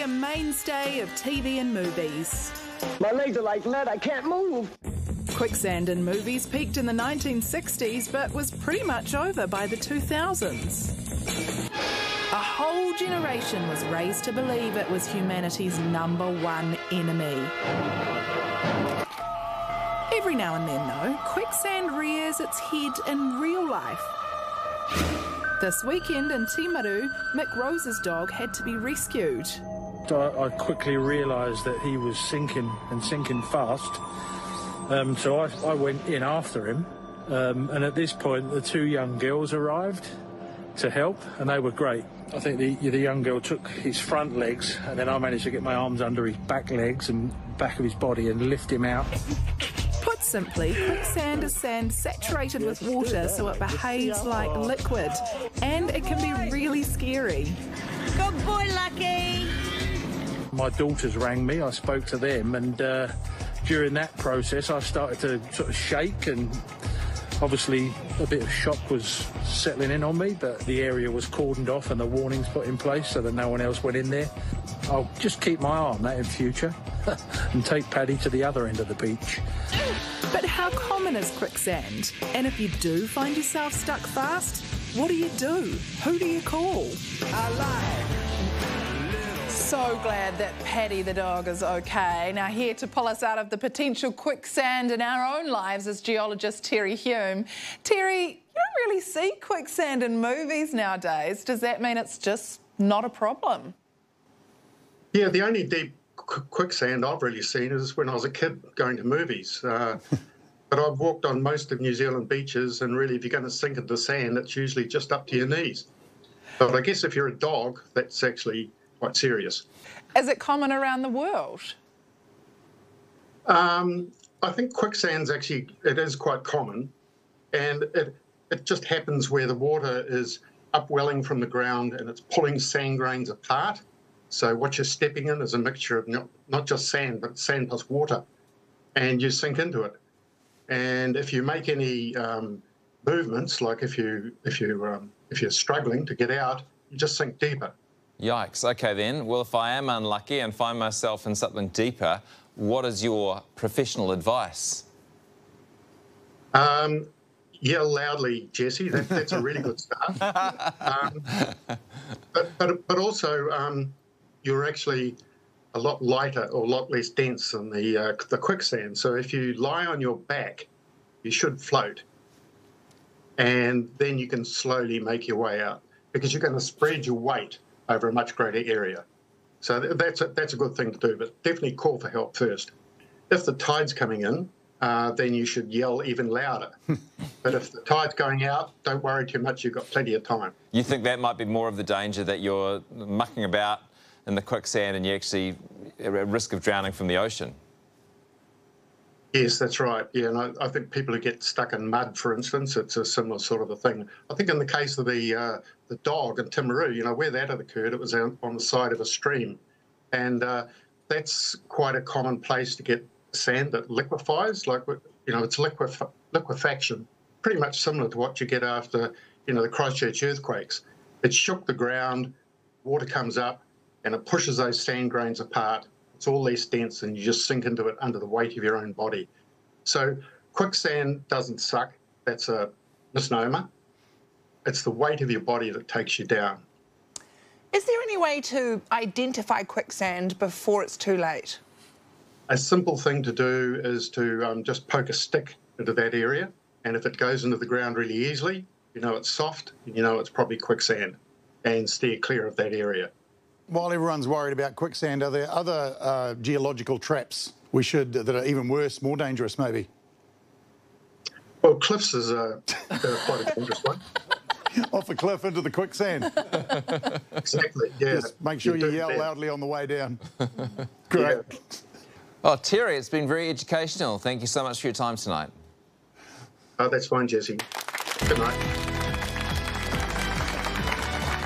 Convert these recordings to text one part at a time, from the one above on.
a mainstay of TV and movies. My legs are like lead, I can't move. Quicksand in movies peaked in the 1960s but was pretty much over by the 2000s. A whole generation was raised to believe it was humanity's #1 enemy. Every now and then, though, quicksand rears its head in real life. This weekend in Timaru, Mick Rose's dog had to be rescued. I quickly realised that he was sinking and sinking fast, so I went in after him, and at this point the two young girls arrived to help, and they were great. I think the young girl took his front legs, and then I managed to get my arms under his back legs and back of his body and lift him out. Put simply, quicksand is sand saturated with water so it behaves like liquid, and it can be really scary. Good boy, Lucky! My daughters rang me, I spoke to them, and during that process I started to sort of shake, and obviously a bit of shock was settling in on me, but the area was cordoned off and the warnings put in place so that no one else went in there. I'll just keep my eye on that in future and take Paddy to the other end of the beach. But how common is quicksand? And if you do find yourself stuck fast, what do you do? Who do you call? So glad that Paddy the dog is okay. Now here to pull us out of the potential quicksand in our own lives is geologist Terry Hume. Terry, you don't really see quicksand in movies nowadays. Does that mean it's just not a problem? Yeah, the only deep quicksand I've really seen is when I was a kid going to movies. But I've walked on most of New Zealand beaches, and really if you're going to sink into sand, it's usually just up to your knees. But I guess if you're a dog, that's actually quite serious. Is it common around the world? I think quicksand's actually, it is quite common, and it just happens where the water is upwelling from the ground and it's pulling sand grains apart. So what you're stepping in is a mixture of not just sand, but sand plus water, and you sink into it. And if you make any movements, like if you're struggling to get out, you just sink deeper. Yikes. OK, then. Well, if I am unlucky and find myself in something deeper, what is your professional advice? Yell loudly, Jesse. That's a really good start. But also, you're actually a lot lighter or a lot less dense than the quicksand. So if you lie on your back, you should float. And then you can slowly make your way out, because you're going to spread your weight over a much greater area. So that's a good thing to do, but definitely call for help first. If the tide's coming in, then you should yell even louder. But if the tide's going out, don't worry too much, you've got plenty of time. You think that might be more of the danger, that you're mucking about in the quicksand and you're actually at risk of drowning from the ocean? Yes, that's right. Yeah, and I think people who get stuck in mud, for instance, it's a similar sort of a thing. I think in the case of the dog in Timaru, where that had occurred, it was on the side of a stream. And that's quite a common place to get sand that liquefies, like, it's liquefaction, pretty much similar to what you get after, the Christchurch earthquakes. It shook the ground, water comes up, and it pushes those sand grains apart. It's all less dense, and you just sink into it under the weight of your own body. So quicksand doesn't suck. That's a misnomer. It's the weight of your body that takes you down. Is there any way to identify quicksand before it's too late? A simple thing to do is to just poke a stick into that area, and if it goes into the ground really easily, it's soft, and it's probably quicksand, and steer clear of that area. While everyone's worried about quicksand, are there other geological traps that are even worse, more dangerous maybe? Well, cliffs is quite a dangerous one. Off a cliff into the quicksand. Exactly, yeah. Just make sure you yell loudly on the way down. Great. Yeah. Oh, Terry, it's been very educational. Thank you so much for your time tonight. Oh, that's fine, Jesse. Good night.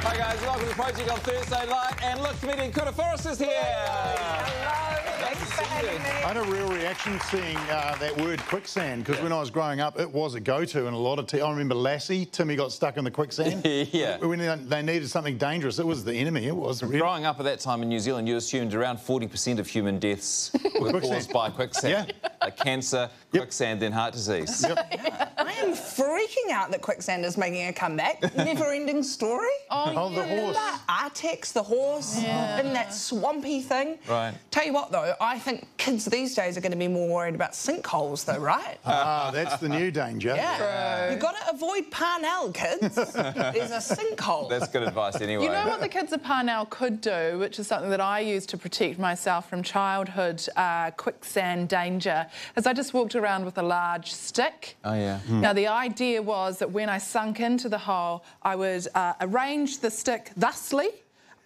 Hi guys, welcome to the Project on Thursday night, and look, comedian Kura Forrest is here. Hello. Thanks for having me. I had a real reaction seeing that word quicksand, because when I was growing up, it was a go-to in a lot of I remember Lassie, Timmy got stuck in the quicksand. Yeah. When they needed something dangerous, it was the enemy. It was really. Growing up at that time in New Zealand, you assumed around 40% of human deaths were caused by quicksand. Yeah. Like cancer, quicksand, then heart disease. I am freaking out that Quicksand is making a comeback. Never-ending story. Oh, the horse. Artex, the horse, in that swampy thing. Right. Tell you what, though, I think kids these days are going to be more worried about sinkholes, though, right? That's the new danger. Yeah. You've got to avoid Parnell, kids. There's a sinkhole. That's good advice anyway. You know what the kids of Parnell could do, which is something that I used to protect myself from childhood quicksand danger, is I just walked around with a large stick. Oh, yeah. Now, the idea was that when I sunk into the hole, I would arrange the stick thusly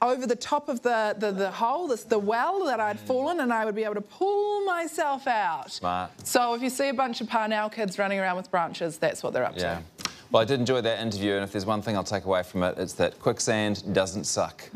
over the top of the hole, the well that I'd fallen, and I would be able to pull myself out. Smart. So if you see a bunch of Parnell kids running around with branches, that's what they're up to. Well, I did enjoy that interview, and if there's one thing I'll take away from it, it's that quicksand doesn't suck.